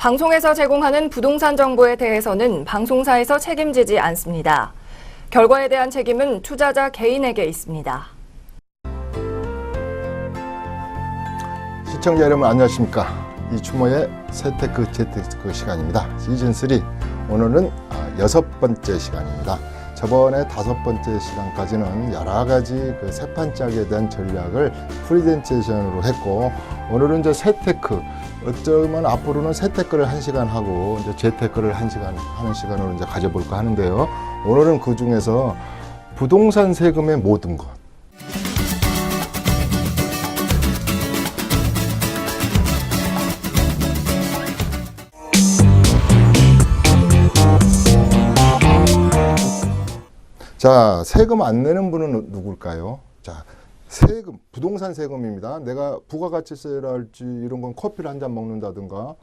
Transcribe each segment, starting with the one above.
방송에서 제공하는 부동산 정보에 대해서는 방송사에서 책임지지 않습니다. 결과에 대한 책임은 투자자 개인에게 있습니다. 시청자 여러분 안녕하십니까. 이충모의 세테크 재테크 시간입니다. 시즌3 오늘은 6번째 시간입니다. 저번에 5번째 시간까지는 여러가지 그 세판짝에 대한 전략을 프리젠테이션으로 했고, 오늘은 이제 세테크, 어쩌면 앞으로는 세테크를 1시간 하고 이제 재테크를 1시간 하는 시간으로 이제 가져볼까 하는데요. 오늘은 그 중에서 부동산 세금의 모든 것. 자, 세금 안 내는 분은 누굴까요? 자, 세금, 부동산 세금입니다. 내가 부가가치세를 할지 이런 건 커피를 한 잔 먹는다든가,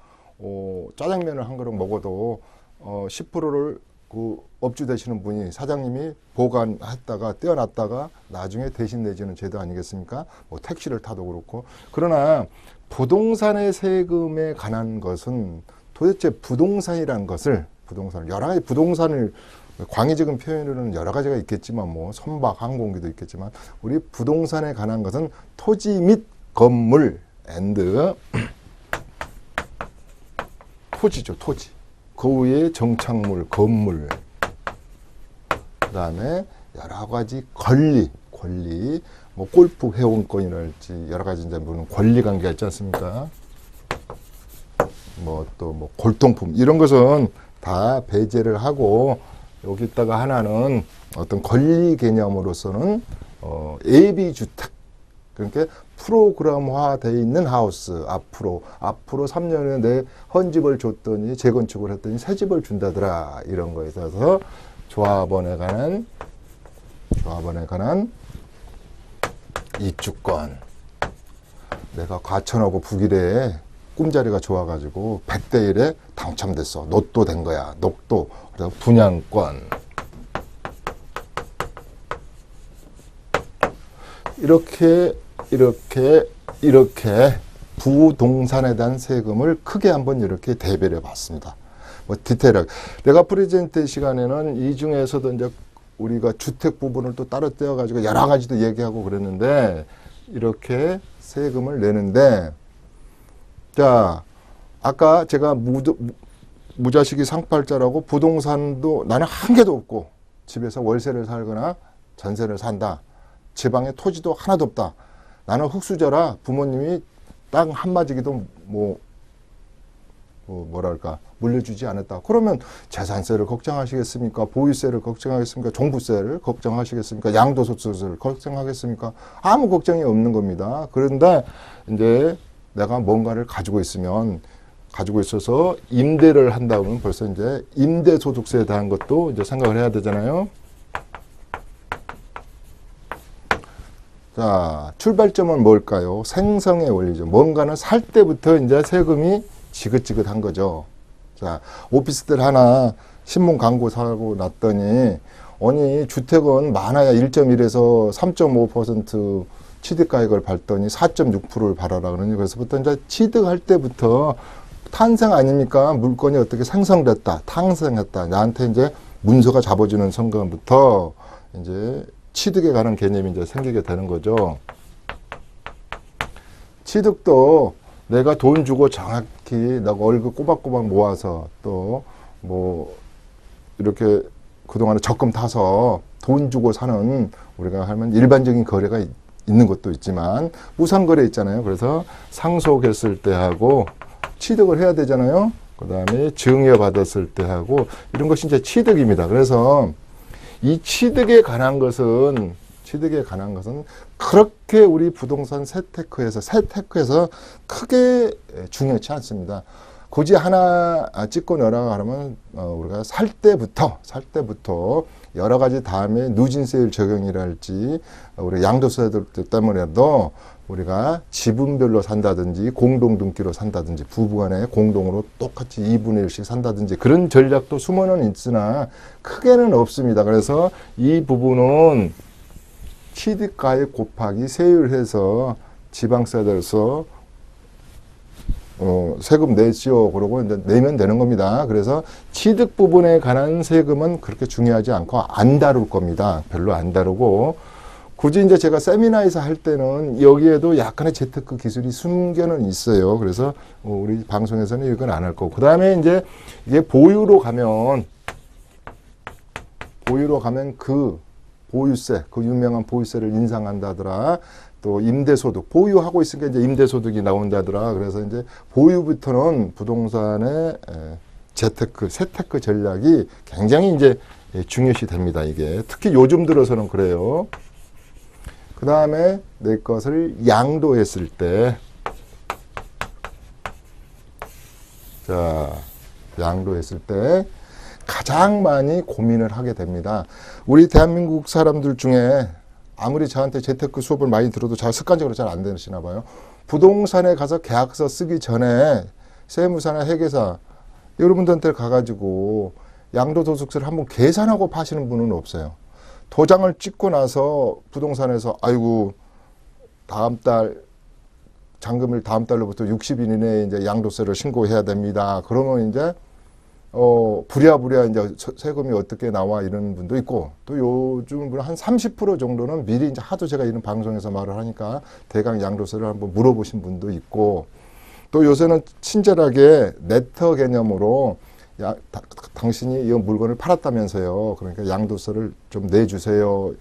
짜장면을 한 그릇 먹어도 10%를 그 업주 되시는 분이 사장님이 보관했다가 떼어놨다가 나중에 대신 내주는 제도 아니겠습니까? 뭐 택시를 타도 그렇고. 그러나 부동산의 세금에 관한 것은 도대체 부동산이라는 것을, 여러 가지 부동산을 광의적인 표현으로는 여러 가지가 있겠지만, 뭐 선박, 항공기도 있겠지만, 우리 부동산에 관한 것은 토지 및 건물 앤드 토지죠, 토지. 그 위에 정착물, 건물, 그 다음에 여러 가지 권리, 뭐 골프 회원권이랄지 여러 가지 이제 무슨 권리 관계가 있지 않습니까? 뭐 또 뭐 골동품 이런 것은 다 배제를 하고, 여기다가 하나는 어떤 권리 개념으로서는 AB 주택, 그러니까 프로그램화되어 있는 하우스, 앞으로 3년에 내 헌집을 줬더니 재건축을 했더니 새 집을 준다더라, 이런 거에 있어서 조합원에 관한 입주권. 내가 과천하고 북일에 꿈자리가 좋아가지고 100대 1에 당첨됐어. 로또 된 거야. 녹도. 그래서 분양권. 이렇게 부동산에 대한 세금을 크게 한번 이렇게 대별해 봤습니다. 뭐 디테일하게. 내가 프레젠테 시간에는 이 중에서도 이제 우리가 주택 부분을 또 따로 떼어가지고 여러 가지도 얘기하고 그랬는데, 이렇게 세금을 내는데, 자, 아까 제가 무자식이 상팔자라고 부동산도 나는 한 개도 없고 집에서 월세를 살거나 전세를 산다. 지방에 토지도 하나도 없다. 나는 흙수저라 부모님이 땅 한마디기도 뭐랄까 물려주지 않았다. 그러면 재산세를 걱정하시겠습니까? 보유세를 걱정하겠습니까? 종부세를 걱정하시겠습니까? 양도소득세를 걱정하겠습니까? 아무 걱정이 없는 겁니다. 그런데 이제 내가 뭔가를 가지고 있어서 임대를 한다 그러면 벌써 이제 임대소득세에 대한 것도 이제 생각을 해야 되잖아요. 자, 출발점은 뭘까요? 생성의 원리죠. 뭔가는 살 때부터 이제 세금이 지긋지긋한 거죠. 자, 오피스텔 하나 신문 광고 사고 났더니, 아니, 주택은 많아야 1.1에서 3.5% 취득가액을 밟더니 4.6%를 발하라 그러니, 그래서부터 이제 취득할 때부터 탄생 아닙니까? 물건이 어떻게 생성됐다, 탄생했다. 나한테 이제 문서가 잡아주는 순간부터 이제 취득에 관한 개념이 이제 생기게 되는 거죠. 취득도 내가 돈 주고 정확히 내가 월급 꼬박꼬박 모아서 또 뭐 이렇게 그동안에 적금 타서 돈 주고 사는, 우리가 하면 일반적인 거래가 있는 것도 있지만 무상거래 있잖아요. 그래서 상속했을 때 하고 취득을 해야 되잖아요. 그 다음에 증여받았을 때 하고, 이런 것이 이제 취득입니다. 그래서 이 취득에 관한 것은 그렇게 우리 부동산 세테크에서 크게 중요치 않습니다. 굳이 하나 찍고 내려가 하면 우리가 살 때부터 여러 가지 다음에 누진세율 적용이랄지 우리 양도세들 때문에도 우리가 지분별로 산다든지 공동등기로 산다든지 부부간에 공동으로 똑같이 2분의 1씩 산다든지 그런 전략도 숨어는 있으나 크게는 없습니다. 그래서 이 부분은 취득가액 곱하기 세율해서 지방세에서 세금 내시오 그러고 이제 내면 되는 겁니다. 그래서 취득 부분에 관한 세금은 그렇게 중요하지 않고 안 다룰 겁니다. 별로 안 다루고 굳이 이제 제가 세미나에서 할 때는 여기에도 약간의 재테크 기술이 숨겨는 있어요. 그래서 우리 방송에서는 이건 안 할 거고. 그 다음에 이제 이게 보유로 가면 그 보유세, 그 유명한 보유세를 인상한다더라. 또 임대소득, 보유하고 있으니까 이제 임대소득이 나온다더라. 그래서 이제 보유부터는 부동산의 재테크, 세테크 전략이 굉장히 이제 중요시 됩니다. 이게 특히 요즘 들어서는 그래요. 그 다음에 내 것을 양도했을 때, 자, 양도했을 때 가장 많이 고민을 하게 됩니다. 우리 대한민국 사람들 중에 아무리 저한테 재테크 수업을 많이 들어도 잘 습관적으로 잘 안 되시나 봐요. 부동산에 가서 계약서 쓰기 전에 세무사나 회계사 여러분들한테 가가지고 양도소득세를 한번 계산하고 파시는 분은 없어요. 도장을 찍고 나서 부동산에서 아이고 다음 달 잔금일 다음 달로부터 60일 이내에 이제 양도세를 신고해야 됩니다. 그러면 이제 부랴부랴 이제 세금이 어떻게 나와 이런 분도 있고 또 요즘은 한 30% 정도는 미리 이제 하도 제가 이런 방송에서 말을 하니까 대강 양도세를 한번 물어보신 분도 있고 또 요새는 친절하게 네터 개념으로 당신이 이 물건을 팔았다면서요. 그러니까 양도세를 좀 내주세요.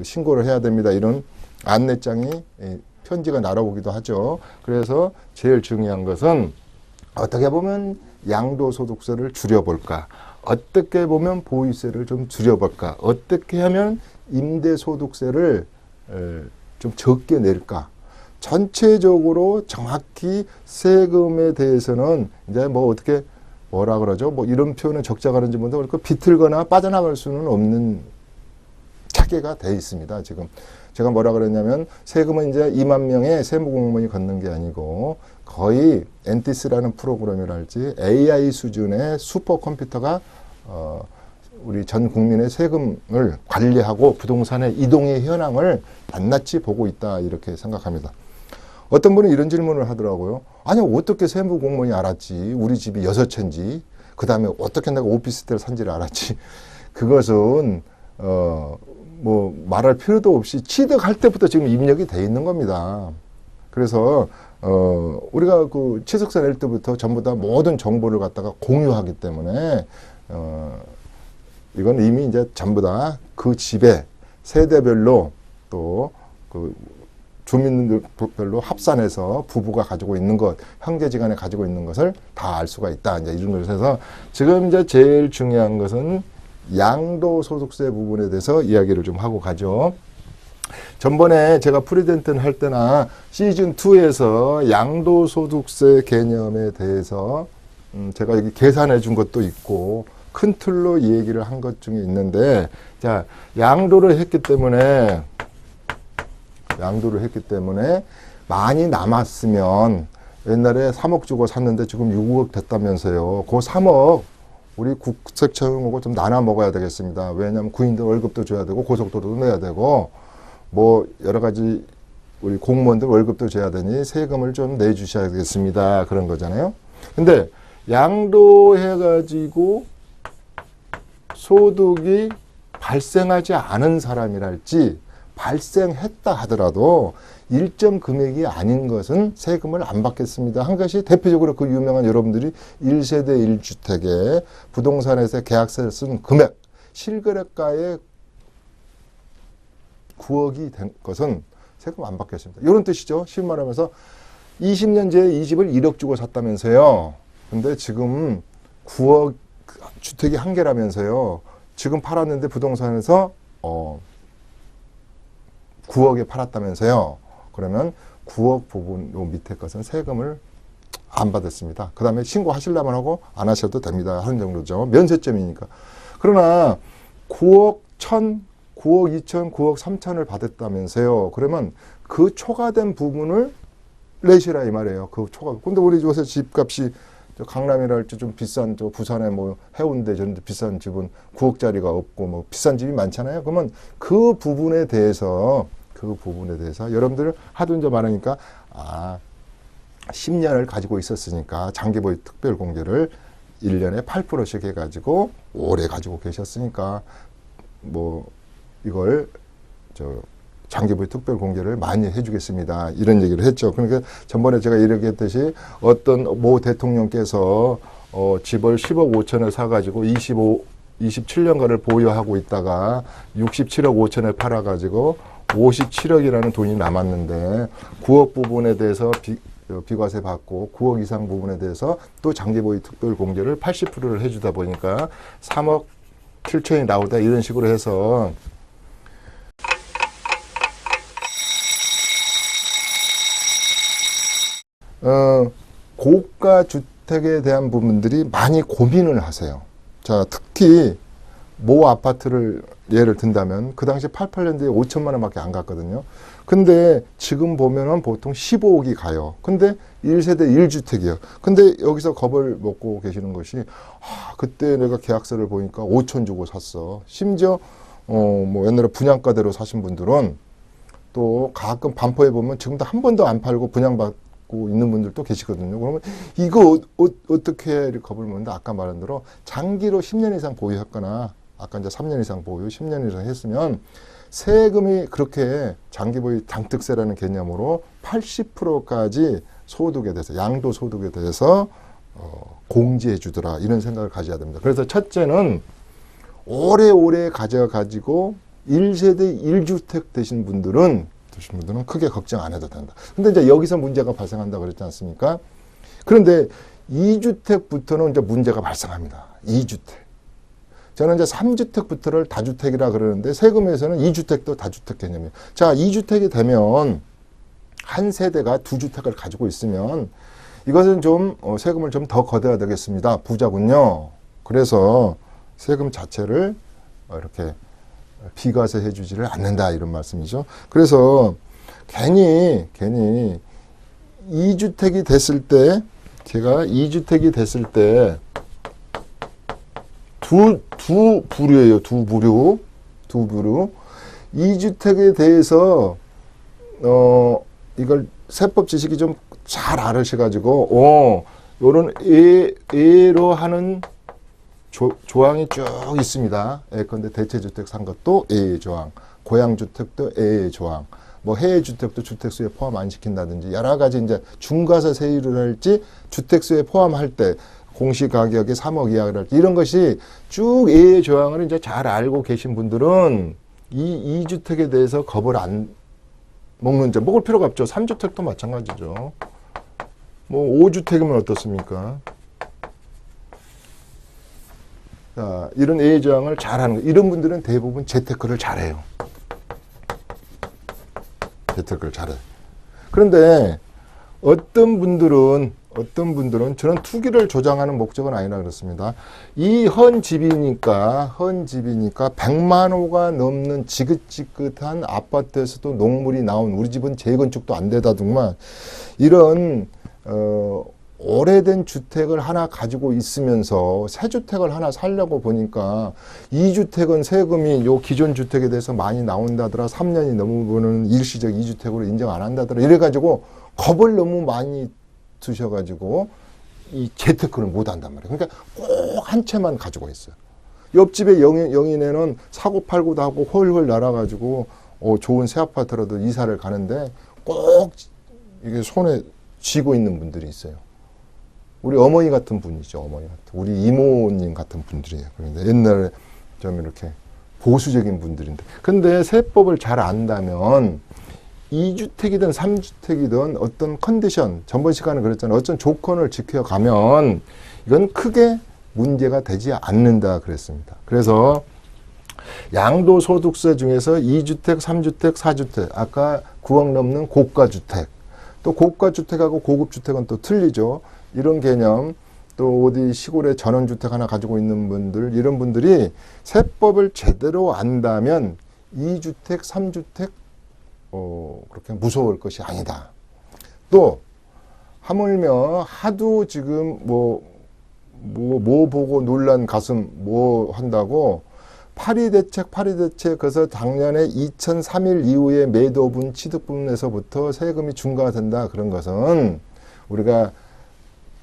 신고를 해야 됩니다. 이런 안내장이 편지가 날아오기도 하죠. 그래서 제일 중요한 것은 어떻게 보면 양도소득세를 줄여볼까? 어떻게 보면 보유세를 좀 줄여볼까? 어떻게 하면 임대소득세를 좀 적게 낼까? 전체적으로 정확히 세금에 대해서는 이제 뭐 어떻게 뭐라 그러죠? 뭐 이런 표현은 적자가는지 뭔데 그렇고 비틀거나 빠져나갈 수는 없는 체계가 돼 있습니다. 지금 제가 뭐라 그랬냐면 세금은 이제 2만 명의 세무공무원이 걷는 게 아니고 거의 엔티스라는 프로그램이랄지 AI 수준의 슈퍼컴퓨터가 우리 전 국민의 세금을 관리하고 부동산의 이동의 현황을 낱낱이 보고 있다 이렇게 생각합니다. 어떤 분은 이런 질문을 하더라고요. 아니 어떻게 세무공무원이 알았지? 우리 집이 6채인지 그 다음에 어떻게 내가 오피스텔 산지를 알았지? 그것은 뭐 말할 필요도 없이 취득할 때부터 지금 입력이 돼 있는 겁니다. 그래서 우리가 그 취득세 낼 때부터 전부 다 모든 정보를 갖다가 공유하기 때문에 이건 이미 이제 전부 다 그 집에 세대별로 또 그 주민들별로 합산해서 부부가 가지고 있는 것, 형제지간에 가지고 있는 것을 다 알 수가 있다. 이제 이런 것을 해서 지금 이제 제일 중요한 것은 양도소득세 부분에 대해서 이야기를 좀 하고 가죠. 전번에 제가 프리덴튼 할 때나 시즌2에서 양도소득세 개념에 대해서 제가 여기 계산해 준 것도 있고 큰 틀로 이 얘기를 한 것 중에 있는데 자, 양도를 했기 때문에 많이 남았으면 옛날에 3억 주고 샀는데 지금 6억 됐다면서요. 그 3억 우리 국세청하고 좀 나눠 먹어야 되겠습니다. 왜냐하면 구인들 월급도 줘야 되고 고속도로도 내야 되고 뭐 여러 가지 우리 공무원들 월급도 줘야 되니 세금을 좀 내주셔야겠습니다. 그런 거잖아요. 근데 양도해가지고 소득이 발생하지 않은 사람이랄지 발생했다 하더라도 일정 금액이 아닌 것은 세금을 안 받겠습니다. 한 것이 대표적으로 그 유명한 여러분들이 1세대 1주택에 부동산에서 계약서를 쓴 금액, 실거래가의 9억이 된 것은 세금 안 받겠습니다. 이런 뜻이죠. 쉬운 말하면서 20년 전에 이 집을 1억 주고 샀다면서요. 근데 지금 9억 주택이 한 개라면서요. 지금 팔았는데 부동산에서 9억에 팔았다면서요. 그러면 9억 부분 요 밑에 것은 세금을 안 받았습니다. 그 다음에 신고하시려면 하고 안 하셔도 됩니다. 하는 정도죠. 면세점이니까. 그러나 9억 1천, 9억 2천, 9억 3천을 받았다면서요. 그러면 그 초과된 부분을 내시라 이 말이에요. 그 초과. 근데 우리 요새 집값이 강남이랄지 좀 비싼 저 부산에 뭐 해운대 저런 데 비싼 집은 9억짜리가 없고 뭐 비싼 집이 많잖아요. 그러면 그 부분에 대해서 여러분들 하도 이제 말하니까 10년을 가지고 있었으니까 장기보유 특별공제를 1년에 8%씩 해가지고 오래 가지고 계셨으니까 뭐 이걸 장기보유 특별공제를 많이 해주겠습니다. 이런 얘기를 했죠. 그러니까 전번에 제가 이야기했듯이 어떤 모 대통령께서 집을 10억 5천에 사가지고 27년간을 보유하고 있다가 67억 5천에 팔아가지고 57억이라는 돈이 남았는데 9억 부분에 대해서 비과세 받고 9억 이상 부분에 대해서 또 장기보유 특별공제를 80%를 해주다 보니까 3억 7천이 나오다 이런 식으로 해서 고가 주택에 대한 부분들이 많이 고민을 하세요. 자, 특히 모 아파트를 예를 든다면 그 당시 88년도에 5천만 원밖에 안 갔거든요. 근데 지금 보면은 보통 15억이 가요. 근데 1세대 1주택이에요. 근데 여기서 겁을 먹고 계시는 것이 그때 내가 계약서를 보니까 5천 주고 샀어. 심지어 뭐 옛날에 분양가대로 사신 분들은 또 가끔 반포에 보면 지금도 한 번도 안 팔고 분양받고 있는 분들도 계시거든요. 그러면 이거 어떻게 이렇게 겁을 먹는데 아까 말한 대로 장기로 10년 이상 보유했거나 아까 이제 3년 이상 보유, 10년 이상 했으면 세금이 그렇게 장기보유 장특세라는 개념으로 80%까지 소득에 대해서 양도소득에 대해서 공제해 주더라 이런 생각을 가져야 됩니다. 그래서 첫째는 오래오래 가져가지고 1세대 1주택 되신 분들은 크게 걱정 안 해도 된다. 근데 이제 여기서 문제가 발생한다고 그랬지 않습니까? 그런데 2주택부터는 이제 문제가 발생합니다. 2주택. 저는 이제 3주택부터를 다주택이라 그러는데 세금에서는 2주택도 다주택 개념이에요. 자, 2주택이 되면 한 세대가 2주택을 가지고 있으면 이것은 좀 세금을 좀 더 걷어야 되겠습니다. 부자군요. 그래서 세금 자체를 이렇게 비과세 해주지를 않는다 이런 말씀이죠. 그래서 괜히 2주택이 됐을 때 제가 2주택이 됐을 때 두 부류예요. 두 부류. 2주택에 대해서 이걸 세법 지식이 좀 잘 알으셔가지고 요런 예로 하는 조항이 쭉 있습니다. 예컨대 대체주택 산 것도 예외 조항, 고양주택도 예외 조항, 뭐 해외주택도 주택수에 포함 안 시킨다든지 여러 가지 이제 중과세 세율을 할지 주택수에 포함할 때 공시가격이 3억 이하를 할지 이런 것이 쭉 예외 조항을 이제 잘 알고 계신 분들은 이 2주택에 대해서 겁을 안 먹는 점 먹을 필요가 없죠. 3주택도 마찬가지죠. 뭐 5주택이면 어떻습니까? 자, 이런 예외 조항을 잘하는 거. 이런 분들은 대부분 재테크를 잘해요. 재테크를 잘해요. 그런데 어떤 분들은 저는 투기를 조장하는 목적은 아니라 그렇습니다. 이 헌 집이니까 100만 호가 넘는 지긋지긋한 아파트에서도 녹물이 나온 우리 집은 재건축도 안 되다더구만 이런 오래된 주택을 하나 가지고 있으면서 새 주택을 하나 살려고 보니까 2주택은 세금이 요 기존 주택에 대해서 많이 나온다더라. 3년이 넘으면 일시적 2주택으로 인정 안 한다더라. 이래가지고 겁을 너무 많이 드셔가지고 이 재테크를 못 한단 말이에요. 그러니까 꼭 한 채만 가지고 있어요. 옆집에 영인에는 사고 팔고도 하고 홀홀 날아가지고 좋은 새 아파트라도 이사를 가는데 꼭 이게 손에 쥐고 있는 분들이 있어요. 우리 어머니 같은 분이죠. 어머니 같은. 우리 이모님 같은 분들이에요. 그런데 옛날에 좀 이렇게 보수적인 분들인데. 근데 세법을 잘 안다면 2주택이든 3주택이든 어떤 컨디션, 전번 시간에 그랬잖아요. 어떤 조건을 지켜가면 이건 크게 문제가 되지 않는다 그랬습니다. 그래서 양도소득세 중에서 2주택, 3주택, 4주택, 아까 9억 넘는 고가주택, 또 고가주택하고 고급주택은 또 틀리죠. 이런 개념, 또 어디 시골에 전원주택 하나 가지고 있는 분들, 이런 분들이 세법을 제대로 안다면 2주택, 3주택 그렇게 무서울 것이 아니다. 또 하물며 하도 지금 뭐 보고 놀란 가슴 뭐 한다고 파리대책 그래서 작년에 2003일 이후에 매도분 취득분에서부터 세금이 중과된다 그런 것은 우리가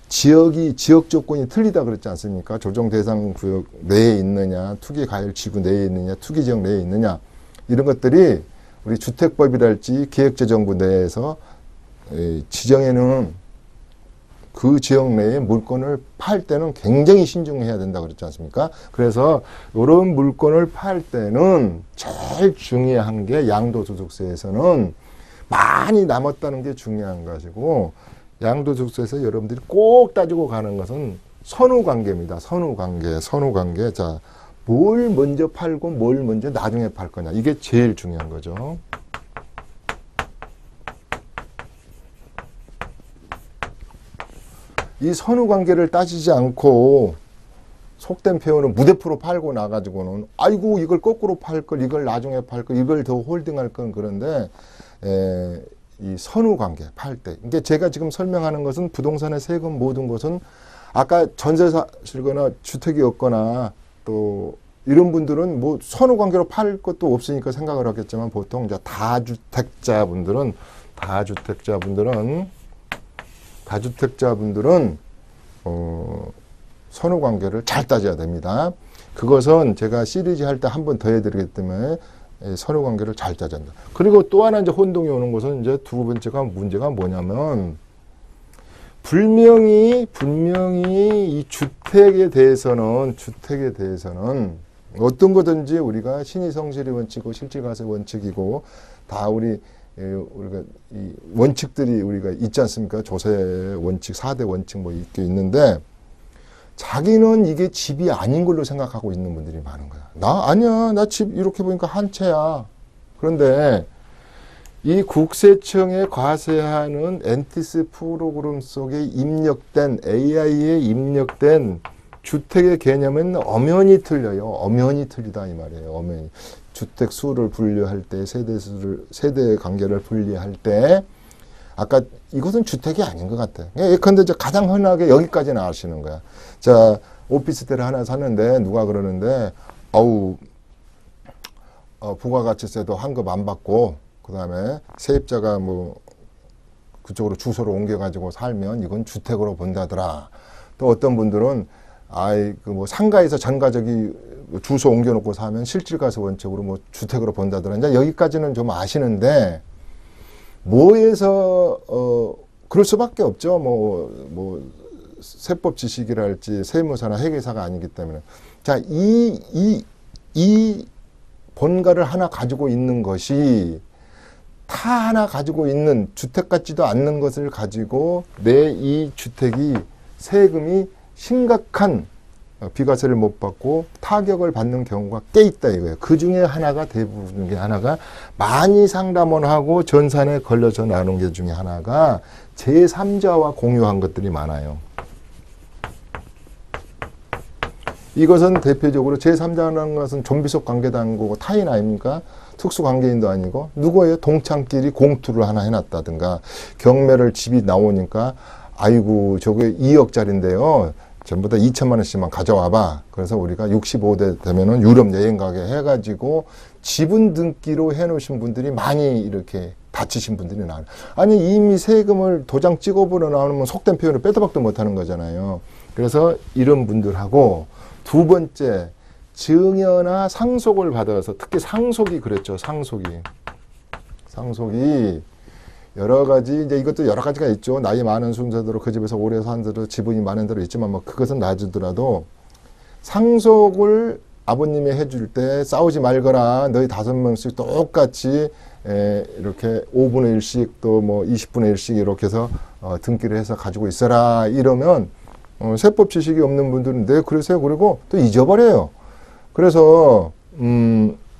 지역 조건이 틀리다 그랬지 않습니까? 조정 대상 구역 내에 있느냐, 투기 과열 지구 내에 있느냐, 투기 지역 내에 있느냐, 이런 것들이 우리 주택법이랄지 기획재정부 내에서 지정해놓은 그 지역 내에 물건을 팔 때는 굉장히 신중해야 된다 그랬지 않습니까? 그래서 이런 물건을 팔 때는 제일 중요한 게 양도소득세에서는 많이 남았다는 게 중요한 것이고, 양도소득세에서 여러분들이 꼭 따지고 가는 것은 선후관계입니다. 선후관계. 자, 뭘 먼저 팔고 뭘 먼저 나중에 팔 거냐. 이게 제일 중요한 거죠. 이 선후관계를 따지지 않고 속된 표현은 무대표로 팔고 나가지고는 아이고 이걸 거꾸로 팔 걸, 이걸 나중에 팔 걸, 이걸 더 홀딩할 건. 그런데 이 선후관계 팔 때, 이게 제가 지금 설명하는 것은 부동산의 세금 모든 것은 아까 전세 사실거나 주택이 없거나 또 이런 분들은 뭐 선후관계로 팔 것도 없으니까 생각을 하겠지만, 보통 이제 다주택자분들은 선후관계를 잘 따져야 됩니다. 그것은 제가 시리즈 할 때 한 번 더 해드리기 때문에 선후관계를 잘 따져야 한다. 그리고 또 하나 이제 혼동이 오는 것은 이제 두 번째가 문제가 뭐냐면, 분명히 이 주택에 대해서는 어떤 거든지 우리가 신의성실의 원칙이고 실질과세 원칙이고 다 우리가 이 원칙들이 우리가 있지 않습니까? 조세 원칙, 4대 원칙 뭐 이렇게 있는데, 자기는 이게 집이 아닌 걸로 생각하고 있는 분들이 많은 거야. 아니야. 나 집 이렇게 보니까 한 채야. 그런데 이 국세청에 과세하는 엔티스 프로그램 속에 입력된, AI에 입력된 주택의 개념은 엄연히 틀려요. 엄연히 틀리다 이 말이에요. 엄연히. 주택 수를 분류할 때, 세대 관계를 분리할 때, 아까 이것은 주택이 아닌 것 같아. 예컨대 가장 흔하게 여기까지는 아시는 거야. 자, 오피스텔을 하나 샀는데 누가 그러는데, 부가가치세도 환급 안 받고, 그 다음에 세입자가 뭐 그쪽으로 주소를 옮겨가지고 살면 이건 주택으로 본다더라. 또 어떤 분들은 뭐 상가에서 전가적이 주소 옮겨놓고 사면 실질과세 원칙으로 뭐 주택으로 본다더라. 이제 여기까지는 좀 아시는데, 뭐에서 그럴 수밖에 없죠. 뭐 세법 지식이랄지 세무사나 회계사가 아니기 때문에. 자, 이 본가를 하나 가지고 있는 것이 타 하나 가지고 있는 주택 같지도 않는 것을 가지고 내 이 주택이 세금이 심각한 비과세를 못 받고 타격을 받는 경우가 꽤 있다 이거예요. 그 중에 하나가, 대부분 중에 하나가, 많이 상담을 하고 전산에 걸려서 나오는 게 중에 하나가 제3자와 공유한 것들이 많아요. 이것은 대표적으로 제3자라는 것은 좀비속 관계도 아니고 타인 아닙니까? 특수관계인도 아니고 누구예요? 동창끼리 공투를 하나 해놨다든가, 경매를 집이 나오니까 아이고 저게 2억짜리인데요. 전부 다 2천만 원씩만 가져와봐. 그래서 우리가 65대 되면은 유럽 여행 가게 해가지고 지분 등기로 해놓으신 분들이 많이 이렇게 다치신 분들이 나와요. 아니 이미 세금을 도장 찍어보려 나오면 속된 표현을 빼도 박도 못하는 거잖아요. 그래서 이런 분들하고, 두 번째, 증여나 상속을 받아서, 특히 상속이 그랬죠. 상속이 여러 가지, 이제 이것도 여러 가지가 있죠. 나이 많은 순서대로 그 집에서 오래 산 대로 지분이 많은 대로 있지만, 뭐 그것은 놔주더라도 상속을 아버님이 해줄 때 싸우지 말거라. 너희 5명씩 똑같이 이렇게 5분의 1씩 또 뭐 20분의 1씩 이렇게 해서 등기를 해서 가지고 있어라. 이러면 세법 지식이 없는 분들은 네 그러세요. 그리고 또 잊어버려요. 그래서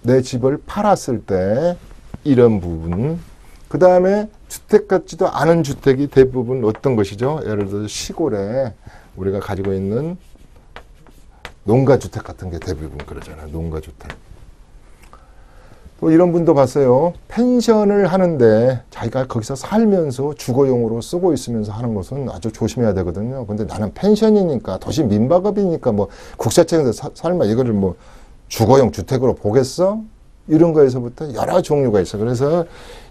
내 집을 팔았을 때 이런 부분, 그 다음에 주택 같지도 않은 주택이 대부분 어떤 것이죠? 예를 들어 시골에 우리가 가지고 있는 농가주택 같은 게 대부분 그러잖아요. 농가주택. 또 이런 분도 봤어요. 펜션을 하는데 자기가 거기서 살면서 주거용으로 쓰고 있으면서 하는 것은 아주 조심해야 되거든요. 근데 나는 펜션이니까 도시 민박업이니까 뭐 국세청에서 설마 이거를 뭐 주거용 주택으로 보겠어? 이런 거에서부터 여러 종류가 있어. 그래서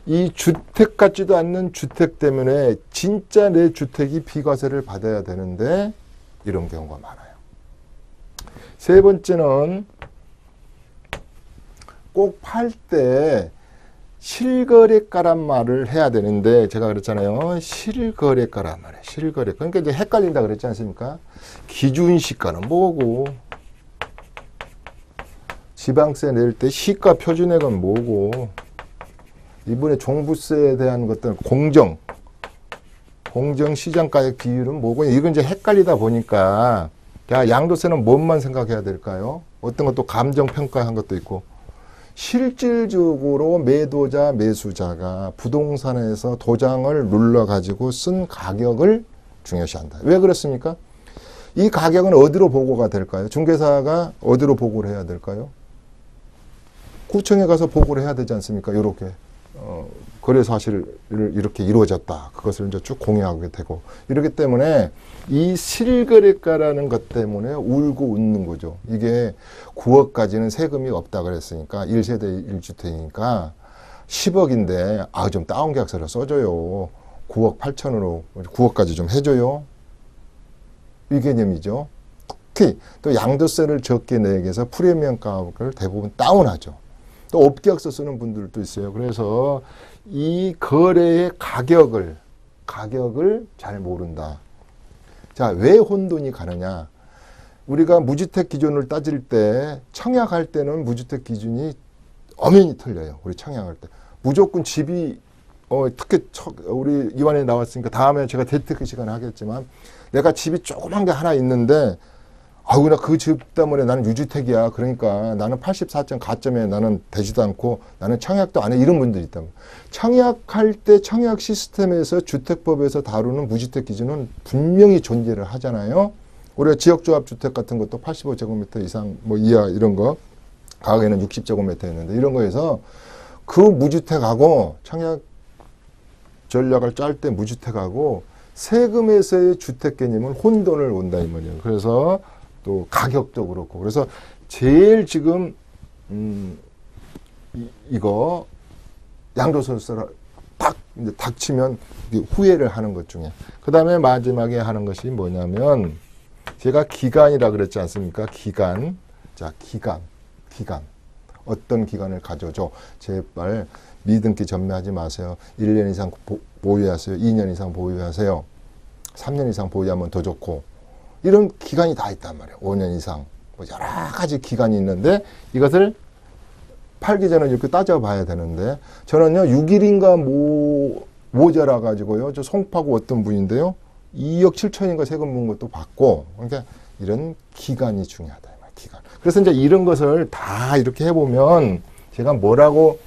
이 주택 같지도 않는 주택 때문에 진짜 내 주택이 비과세를 받아야 되는데 이런 경우가 많아요. 세 번째는 꼭 팔 때 실거래가란 말을 해야 되는데 제가 그랬잖아요. 실거래가란 말이에요. 실거래가. 그러니까 이제 헷갈린다 그랬지 않습니까? 기준시가는 뭐고 지방세 낼 때 시가 표준액은 뭐고 이번에 종부세에 대한 것들 공정 시장가액 비율은 뭐고 이건 이제 헷갈리다 보니까 자, 양도세는 뭔만 생각해야 될까요? 어떤 것도 감정 평가한 것도 있고 실질적으로 매도자 매수자가 부동산에서 도장을 눌러 가지고 쓴 가격을 중요시한다. 왜 그렇습니까? 이 가격은 어디로 보고가 될까요? 중개사가 어디로 보고를 해야 될까요? 구청에 가서 보고를 해야 되지 않습니까? 이렇게 거래 사실을 이렇게 이루어졌다. 그것을 이제 쭉 공유하게 되고 이렇기 때문에 이 실거래가라는 것 때문에 울고 웃는 거죠. 이게 9억까지는 세금이 없다 그랬으니까 1세대 1주택이니까 10억인데 좀 다운 계약서를 써줘요. 9억 8천으로 9억까지 좀 해줘요. 이 개념이죠. 특히 또 양도세를 적게 내기 위해서 프리미엄 가격을 대부분 다운하죠. 또 업계약서 쓰는 분들도 있어요. 그래서 이 거래의 가격을 잘 모른다. 자, 왜 혼돈이 가느냐? 우리가 무주택 기준을 따질 때 청약할 때는 무주택 기준이 엄연히 틀려요. 우리 청약할 때 무조건 집이 특히 우리 이완에 나왔으니까 다음에 제가 재테크 시간에 하겠지만 내가 집이 조그만 게 하나 있는데 나 그 집 때문에 나는 유주택이야. 그러니까 나는 84점 가점에 나는 되지도 않고 나는 청약도 안 해. 이런 분들이 있다고. 청약할 때 청약 시스템에서 주택법에서 다루는 무주택 기준은 분명히 존재를 하잖아요. 우리가 지역조합주택 같은 것도 85제곱미터 이상 이하 이런 거 가격에는 60제곱미터였는데 이런 거에서 그 무주택하고 청약 전략을 짤 때 무주택하고 세금에서의 주택 개념은 혼돈을 온다 이 말이에요. 그래서 또 가격도 그렇고 그래서 제일 지금 이거 양도소득세를 딱 이제 닥치면 후회를 하는 것 중에 그 다음에 마지막에 하는 것이 뭐냐면 제가 기간이라 그랬지 않습니까? 기간. 자, 기간 어떤 기간을 가져줘. 제발 미등기 전매하지 마세요. 1년 이상 보유하세요. 2년 이상 보유하세요. 3년 이상 보유하면 더 좋고 이런 기간이 다 있단 말이에요. 5년 이상 여러 가지 기간이 있는데 이것을 팔기 전에 이렇게 따져봐야 되는데 저는요 6일인가 모자라 가지고요 저 송파구 어떤 분인데요 2억 7천인가 세금 문 것도 받고 그러니까 이런 기간이 중요하다. 기간. 그래서 이제 이런 것을 다 이렇게 해보면 제가 뭐라고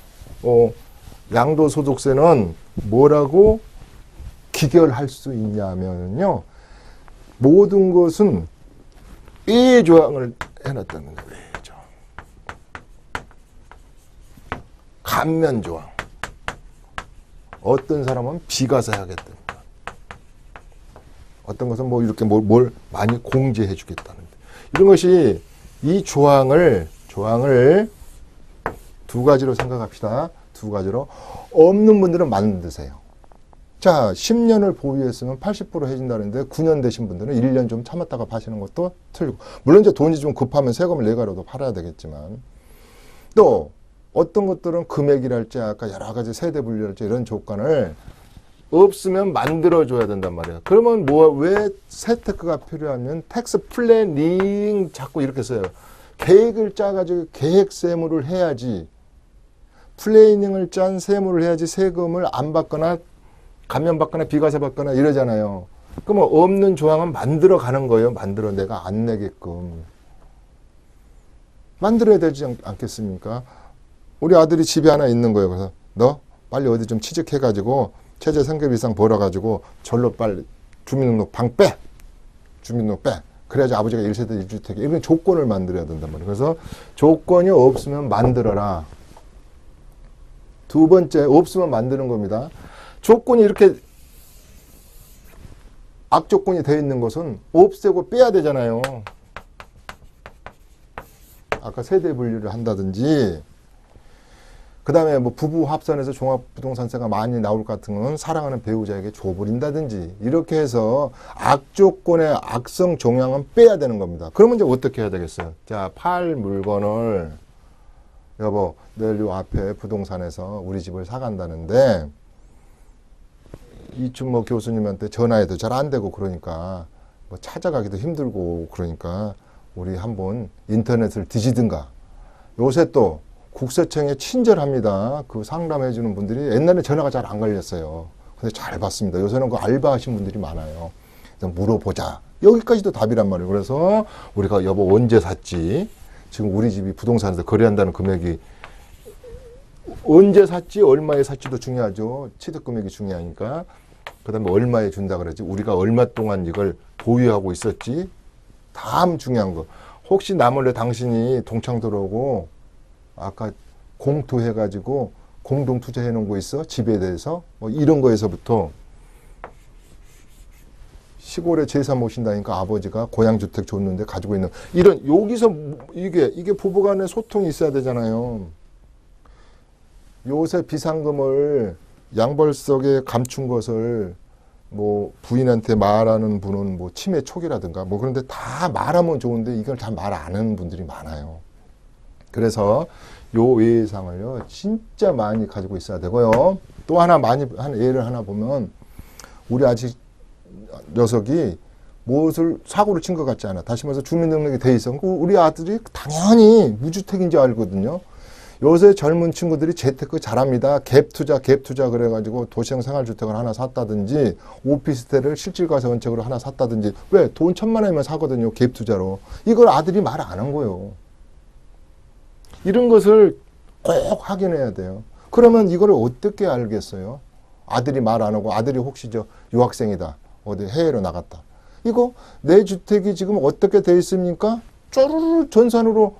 양도소득세는 뭐라고 기결할 수 있냐면요. 모든 것은 왜 조항을 해놨다는 거예요. 왜 조항. 감면 조항. 어떤 사람은 비과세 하겠답니다. 어떤 것은 이렇게 뭘 많이 공제해 주겠다는데. 이런 것이 이 조항을 두 가지로 생각합시다. 두 가지로. 없는 분들은 만드세요. 자, 10년을 보유했으면 80% 해준다는데 9년 되신 분들은 1년 좀 참았다가 파시는 것도 틀리고. 물론 이제 돈이 좀 급하면 세금을 내가라도 팔아야 되겠지만 또 어떤 것들은 금액이랄지 아까 여러 가지 세대 분류랄지 이런 조건을 없으면 만들어줘야 된단 말이에요. 그러면 왜 세테크가 필요하면 텍스 플래닝 자꾸 이렇게 써요. 계획을 짜가지고 계획 세무를 해야지 플래닝을 짠 세무를 해야지 세금을 안 받거나 감면받거나 비과세 받거나 이러잖아요. 그러면 없는 조항은 만들어 가는 거예요. 만들어 내가 안 내게끔. 만들어야 되지 않겠습니까? 우리 아들이 집에 하나 있는 거예요. 그래서 너 빨리 어디 좀 취직해가지고 최저 생계비 이상 벌어가지고 절로 빨리 주민등록 빼. 주민등록 빼. 그래야지 아버지가 1세대 1주택. 이런 조건을 만들어야 된단 말이에요. 그래서 조건이 없으면 만들어라. 두 번째, 없으면 만드는 겁니다. 조건이 이렇게 악조건이 되어 있는 것은 없애고 빼야 되잖아요. 아까 세대 분류를 한다든지 그 다음에 뭐 부부 합산해서 종합부동산세가 많이 나올 것 같은 건 사랑하는 배우자에게 줘버린다든지 이렇게 해서 악조건의 악성 종양은 빼야 되는 겁니다. 그러면 이제 어떻게 해야 되겠어요? 자, 팔 물건을 여보, 내일 요 앞에 부동산에서 우리 집을 사간다는데 이춘모 교수님한테 전화해도 잘 안 되고 그러니까 뭐 찾아가기도 힘들고 그러니까 우리 한번 인터넷을 뒤지든가. 요새 또 국세청에 친절합니다. 그 상담해 주는 분들이 옛날에 전화가 잘 안 걸렸어요. 근데 잘 받습니다. 요새는 그 알바하신 분들이 많아요. 그래서 물어보자. 여기까지도 답이란 말이에요. 그래서 우리가 여보 언제 샀지? 지금 우리 집이 부동산에서 거래한다는 금액이 언제 샀지, 얼마에 샀지도 중요하죠. 취득 금액이 중요하니까. 그 다음에 얼마에 준다 그러지? 우리가 얼마 동안 이걸 보유하고 있었지? 다음 중요한 거. 혹시 나 몰래 당신이 동창 들어오고 아까 공투해가지고 공동 투자해 놓은 거 있어? 집에 대해서? 뭐 이런 거에서부터 시골에 제사 모신다니까 아버지가 고향주택 줬는데 가지고 있는 이런 여기서 이게 부부간에 소통이 있어야 되잖아요. 요새 비상금을 양벌석에 감춘 것을 뭐 부인한테 말하는 분은 뭐 치매 초기라든가 뭐 그런데 다 말하면 좋은데 이걸 다 말 안 하는 분들이 많아요. 그래서 요 예상을요 진짜 많이 가지고 있어야 되고요. 또 하나 한 예를 하나 보면 우리 아직 녀석이 무엇을 사고를 친 것 같지 않아. 다시 말해서 주민등록이 돼 있어. 우리 아들이 당연히 무주택인지 알거든요. 요새 젊은 친구들이 재테크 잘합니다. 갭투자 그래가지고 도시형 생활주택을 하나 샀다든지 오피스텔을 실질과세원책으로 하나 샀다든지 왜? 돈 1,000만 원이면 사거든요. 갭투자로. 이걸 아들이 말 안 한 거예요. 이런 것을 꼭 확인해야 돼요. 그러면 이걸 어떻게 알겠어요? 아들이 말 안 하고 아들이 혹시 유학생이다. 어디 해외로 나갔다. 이거 내 주택이 지금 어떻게 돼 있습니까? 쪼르르 전산으로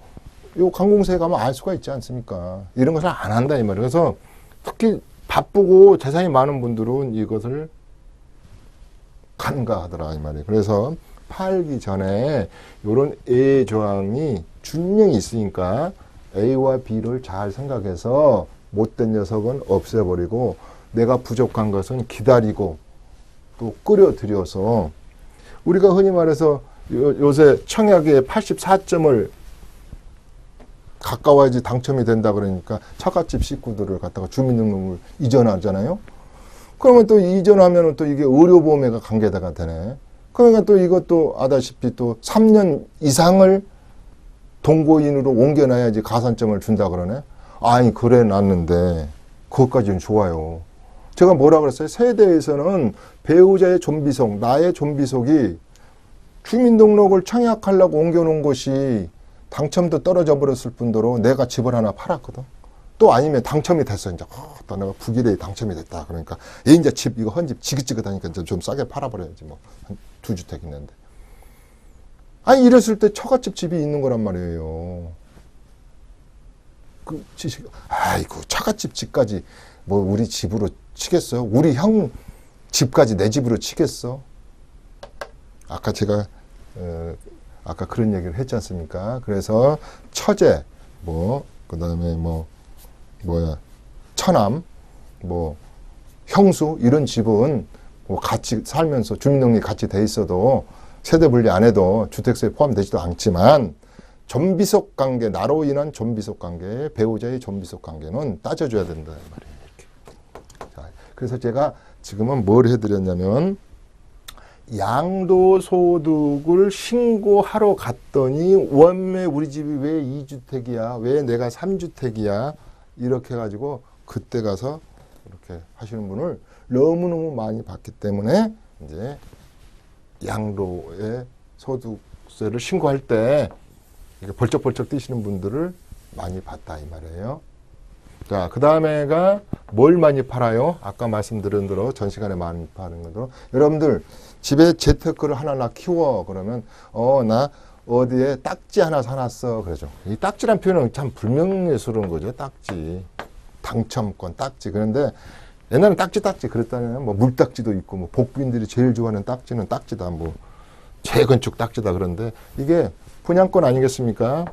요 관공서에 가면 알 수가 있지 않습니까? 이런 것을 안 한다 이 말이에요. 그래서 특히 바쁘고 재산이 많은 분들은 이것을 간과하더라 이 말이에요. 그래서 팔기 전에 이런 A 조항이 준령이 있으니까 A와 B를 잘 생각해서 못된 녀석은 없애버리고 내가 부족한 것은 기다리고 또 끌어들여서 우리가 흔히 말해서 요새 청약에 84점을 가까워야지 당첨이 된다 그러니까 처갓집 식구들을 갖다가 주민등록을 이전하잖아요. 그러면 또 이전하면 또 이게 의료보험회가 관계자가 되네. 그러니까 또 이것도 아다시피 또 3년 이상을 동거인으로 옮겨놔야지 가산점을 준다 그러네. 아니 그래 놨는데 그것까지는 좋아요. 제가 뭐라 그랬어요? 세대에서는 배우자의 좀비속, 나의 좀비속이 주민등록을 청약하려고 옮겨놓은 것이 당첨도 떨어져 버렸을 뿐더러 내가 집을 하나 팔았거든. 또 아니면 당첨이 됐어. 이제 또 내가 부길에 당첨이 됐다. 그러니까 이제 집 이거 헌집 지긋지긋하니까 이제 좀 싸게 팔아버려야지 뭐 한 2주택 있는데. 아니 이랬을 때 처갓집 집이 있는 거란 말이에요. 그 아이고 처갓집 집까지 뭐 우리 집으로 치겠어요? 우리 형 집까지 내 집으로 치겠어? 아까 제가 아까 그런 얘기를 했지 않습니까? 그래서 처제, 그 다음에 처남, 형수, 이런 집은 같이 살면서 주민등록이 같이 돼 있어도 세대 분리 안 해도 주택세에 포함되지도 않지만 좀비속 관계, 나로 인한 좀비속 관계, 배우자의 좀비속 관계는 따져줘야 된다. 말이에요. 이렇게. 자, 그래서 제가 지금은 뭘 해드렸냐면 양도소득을 신고하러 갔더니 원래 우리 집이 왜 2주택이야? 왜 내가 3주택이야? 이렇게 해가지고 그때 가서 이렇게 하시는 분을 너무너무 많이 봤기 때문에 이제 양도의 소득세를 신고할 때 이렇게 벌쩍벌쩍 뛰시는 분들을 많이 봤다 이 말이에요. 자, 그 다음에가 뭘 많이 팔아요? 아까 말씀드린 대로 전 시간에 많이 파는 것으로 여러분들 집에 재테크를 하나 키워 그러면 나 어디에 딱지 하나 사놨어 그러죠. 이 딱지란 표현은 참 불명예스러운 거죠. 딱지 당첨권 딱지. 그런데 옛날엔 딱지 그랬다면 뭐 물딱지도 있고 뭐 복부인들이 제일 좋아하는 딱지는 딱지다 뭐 재건축 딱지다. 그런데 이게 분양권 아니겠습니까?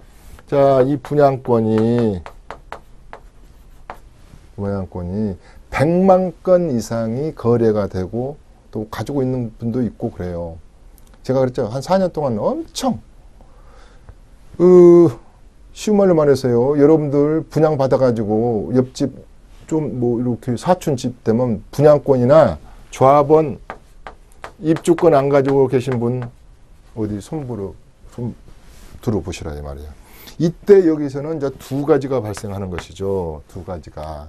자, 이 분양권이 분양권이 100만 건 이상이 거래가 되고 또 가지고 있는 분도 있고 그래요. 제가 그랬죠. 한 4년 동안 엄청 쉬운 말로 말해서요. 여러분들 분양 받아가지고 옆집 좀 뭐 이렇게 사촌 집 되면 분양권이나 조합원 입주권 안 가지고 계신 분 어디 손 들어보시라 이 말이에요. 이때 여기서는 이제 두 가지가 발생하는 것이죠. 두 가지가.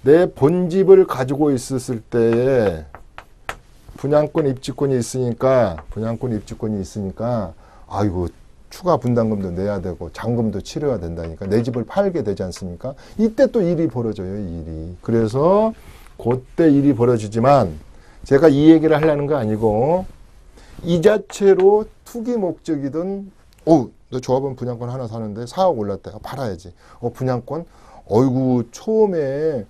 내 본집을 가지고 있었을 때에 분양권 입주권이 있으니까 아이고 추가 분담금도 내야 되고 잔금도 치러야 된다니까 내 집을 팔게 되지 않습니까? 이때 또 일이 벌어져요. 일이. 그래서 그때 일이 벌어지지만 제가 이 얘기를 하려는 거 아니고 이 자체로 투기 목적이든 너 조합원 분양권 하나 사는데 4억 올랐대. 팔아야지. 분양권? 어이구 처음에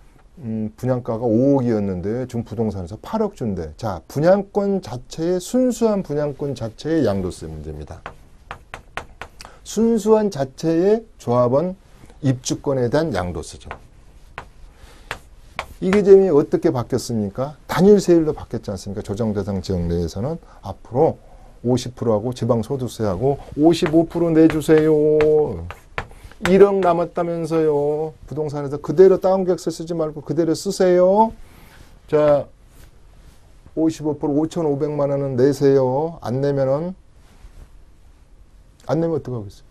분양가가 5억이었는데 지금 부동산에서 8억 준대. 자, 분양권 자체의 순수한 분양권 자체의 양도세 문제입니다. 순수한 자체의 조합원 입주권에 대한 양도세죠. 이 개념이 어떻게 바뀌었습니까? 단일세율로 바뀌었지 않습니까? 조정대상 지역 내에서는 앞으로 50%하고 지방소득세하고 55% 내주세요. 1억 남았다면서요. 부동산에서 그대로 다운계약서 쓰지 말고 그대로 쓰세요. 자, 55% 5,500만 원은 내세요. 안 내면 어떡하겠어요?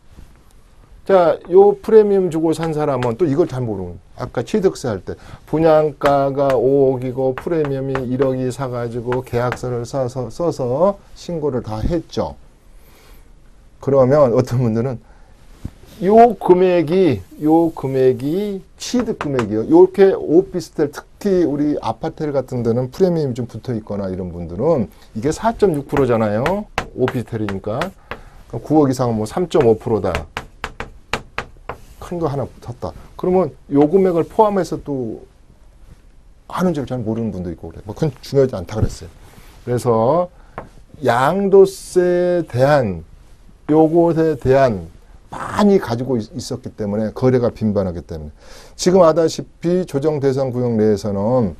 자, 요 프리미엄 주고 산 사람은 또 이걸 잘 모르는. 아까 취득세 할 때 분양가가 5억이고 프리미엄이 1억이 사가지고 계약서를 써서 신고를 다 했죠. 그러면 어떤 분들은 요 금액이 취득 금액이요. 요렇게 오피스텔 특히 우리 아파트 같은 데는 프리미엄이 좀 붙어 있거나 이런 분들은 이게 4.6%잖아요. 오피스텔이니까. 9억 이상은 뭐 3.5%다. 큰 거 하나 붙었다. 그러면 요 금액을 포함해서 또 하는지를 잘 모르는 분도 있고 그래. 뭐 그건 중요하지 않다 그랬어요. 그래서 양도세에 대한 요것에 대한 많이 가지고 있었기 때문에 거래가 빈번하기 때문에 지금 아다시피 조정 대상 구역 내에서는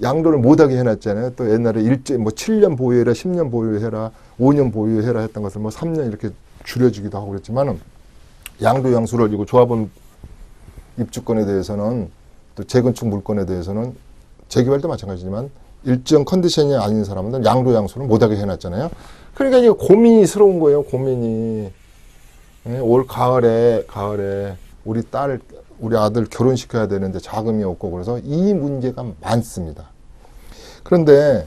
양도를 못하게 해놨잖아요. 또 옛날에 뭐 7년 보유해라, 10년 보유해라, 5년 보유해라 했던 것을 뭐 3년 이렇게 줄여주기도 하고 그랬지만은 양도 양수를 이고 조합원 입주권에 대해서는 또 재건축 물건에 대해서는 재개발도 마찬가지지만 일정 컨디션이 아닌 사람은 양도 양수를 못하게 해놨잖아요. 그러니까 이게 고민스러운 거예요. 고민이. 올 가을에 우리 아들 결혼시켜야 되는데 자금이 없고 그래서 이 문제가 많습니다. 그런데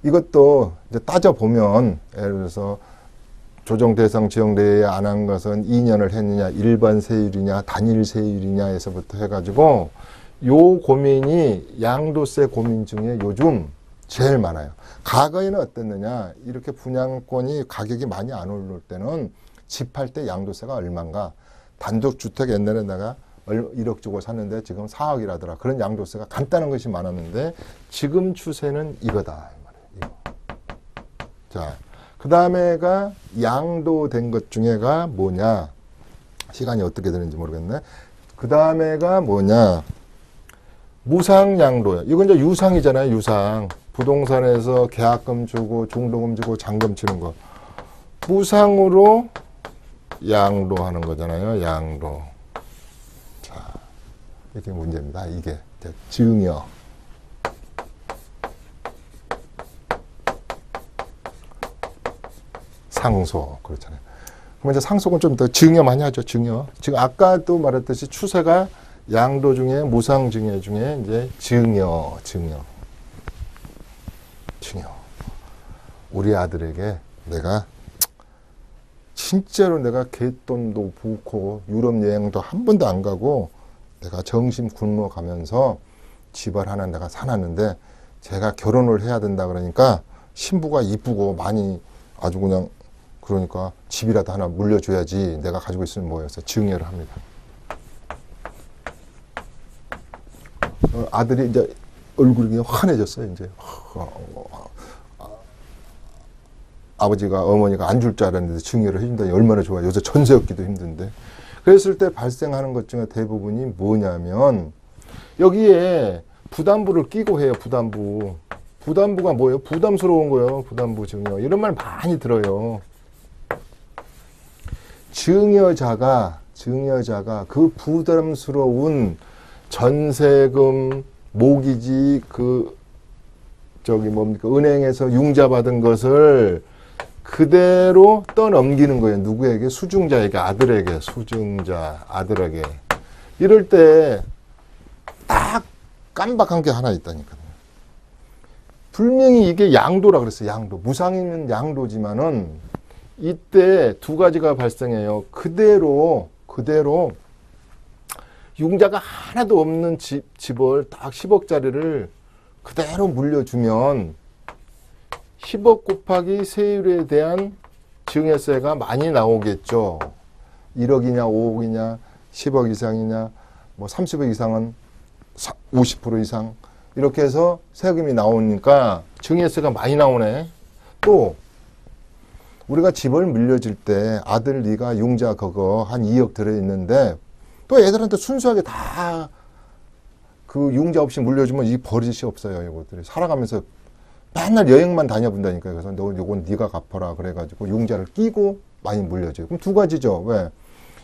이것도 이제 따져보면 예를 들어서 조정 대상 지역 내에 안 한 것은 2년을 했느냐, 일반 세율이냐, 단일 세율이냐에서부터 해가지고 요 고민이 양도세 고민 중에 요즘 제일 많아요. 과거에는 어땠느냐, 이렇게 분양권이 가격이 많이 안 오를 때는 집 할 때 양도세가 얼마인가, 단독주택 옛날에 내가 1억 주고 샀는데 지금 4억이라더라. 그런 양도세가 간단한 것이 많았는데 지금 추세는 이거다. 이 말이에요. 자, 그 다음에가 양도된 것 중에가 뭐냐. 시간이 어떻게 되는지 모르겠네. 그 다음에가 뭐냐. 무상양도야. 이건 이제 유상이잖아요. 유상. 부동산에서 계약금 주고 중도금 주고 잔금 치는 거. 무상으로 양도하는 거잖아요. 양도. 자, 이게 문제입니다. 이게 증여. 상속. 그렇잖아요. 그럼 이제 상속은 좀 더 증여 많이 하죠. 증여. 지금 아까도 말했듯이 추세가 양도 중에 무상 증여 중에 이제 증여. 우리 아들에게 내가 진짜로 내가 갯돈도 붓고 유럽 여행도 한 번도 안 가고 내가 정신 굶어 가면서 집을 하나 내가 사놨는데 제가 결혼을 해야 된다 그러니까 신부가 이쁘고 많이 아주 그냥 그러니까 집이라도 하나 물려줘야지 내가 가지고 있으면 뭐였어. 증여를 합니다. 아들이 이제 얼굴이 그냥 환해졌어요. 이제 아버지가 어머니가 안 줄 줄 알았는데 증여를 해준다니 얼마나 좋아요. 요새 전세 얻기도 힘든데. 그랬을 때 발생하는 것 중에 대부분이 뭐냐면 여기에 부담부를 끼고 해요. 부담부. 부담부가 뭐예요? 부담스러운 거예요. 부담부 증여. 이런 말 많이 들어요. 증여자가 그 부담스러운 전세금, 모기지, 은행에서 융자 받은 것을 그대로 떠넘기는 거예요. 누구에게? 수증자에게, 아들에게. 이럴 때 딱 깜박한 게 하나 있다니까요. 분명히 이게 양도라 그랬어요. 양도. 무상이면 양도지만은 이때 두 가지가 발생해요. 그대로 융자가 하나도 없는 집을 딱 10억짜리를 그대로 물려주면 10억 곱하기 세율에 대한 증여세가 많이 나오겠죠. 1억이냐 5억이냐 10억 이상이냐 뭐 30억 이상은 50% 이상 이렇게 해서 세금이 나오니까 증여세가 많이 나오네. 또 우리가 집을 물려줄 때 아들 네가 융자 그거 한 2억 들어있는데 또 애들한테 순수하게 다 그 융자 없이 물려주면 이 버릇이 없어요. 이것들이 살아가면서 맨날 여행만 다녀본다니까요. 그래서 너 이건 네가 갚아라 그래가지고 융자를 끼고 많이 물려줘요. 그럼 두 가지죠. 왜?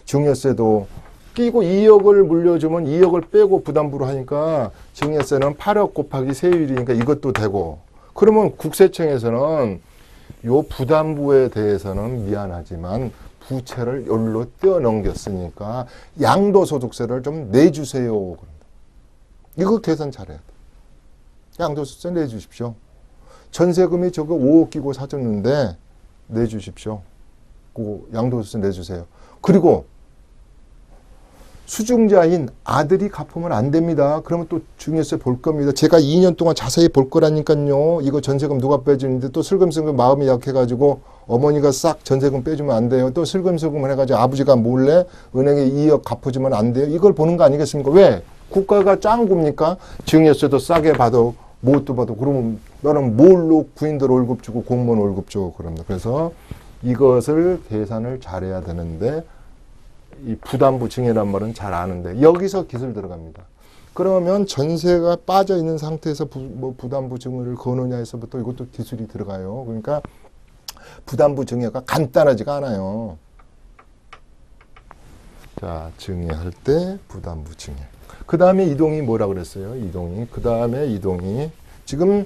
증여세도 끼고 2억을 물려주면 2억을 빼고 부담부로 하니까 증여세는 8억 곱하기 세율이니까 이것도 되고, 그러면 국세청에서는 요 부담부에 대해서는 미안하지만 부채를 여기로 떼어넘겼으니까 양도소득세를 좀 내주세요. 이거 계산 잘해야 돼. 양도소득세 내주십시오. 전세금이 저거 5억 끼고 사줬는데 내주십시오. 그 양도소득세 내주세요. 그리고 수증자인 아들이 갚으면 안 됩니다. 그러면 또 증여세 볼 겁니다. 제가 2년 동안 자세히 볼 거라니까요. 이거 전세금 누가 빼주는데 또 슬금슬금 마음이 약해가지고 어머니가 싹 전세금 빼주면 안 돼요. 또 슬금슬금 해가지고 아버지가 몰래 은행에 2억 갚아주면 안 돼요. 이걸 보는 거 아니겠습니까? 왜? 국가가 짱구입니까? 증여세도 싸게 받아, 뭣도 받아. 그러면 너는 뭘로 부인들 월급 주고 공무원 월급 줘. 그럽니다. 그래서 이것을 계산을 잘해야 되는데 이 부담부 증여란 말은 잘 아는데 여기서 기술 들어갑니다. 그러면 전세가 빠져 있는 상태에서 부담부 증여를 거느냐 해서부터 이것도 기술이 들어가요. 그러니까 부담부 증여가 간단하지가 않아요. 자, 증여할 때 부담부 증여. 그 다음에 이동이 뭐라 그랬어요? 이동이. 그 다음에 이동이 지금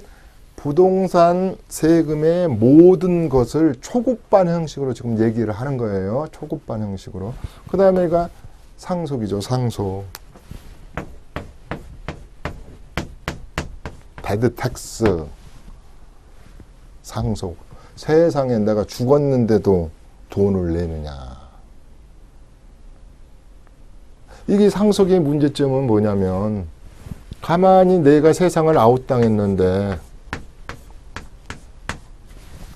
부동산 세금의 모든 것을 초급반 형식으로 지금 얘기를 하는 거예요. 초급반 형식으로. 그 다음에가 상속이죠. 상속. 배드 텍스. 상속. 세상에 내가 죽었는데도 돈을 내느냐. 이게 상속의 문제점은 뭐냐면 가만히 내가 세상을 아웃당했는데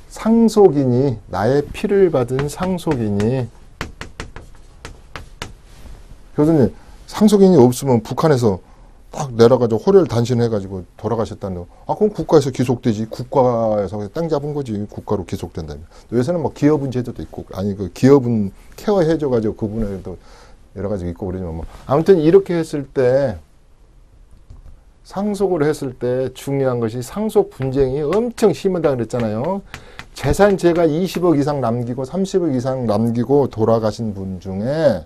상속인이, 나의 피를 받은 상속인이, 교수님 상속인이 없으면 북한에서 딱 내려가지고 호를 단신해가지고 돌아가셨다는, 그럼 국가에서 기속되지. 국가에서 땅 잡은 거지. 국가로 기속된다면. 요새는 뭐 기업은 제도도 있고, 아니 그 기업은 케어해줘가지고 그분에도 여러 가지 있고 그러지만 뭐 아무튼 이렇게 했을 때, 상속을 했을 때 중요한 것이 상속 분쟁이 엄청 심하다 그랬잖아요. 재산제가 20억 이상 남기고 30억 이상 남기고 돌아가신 분 중에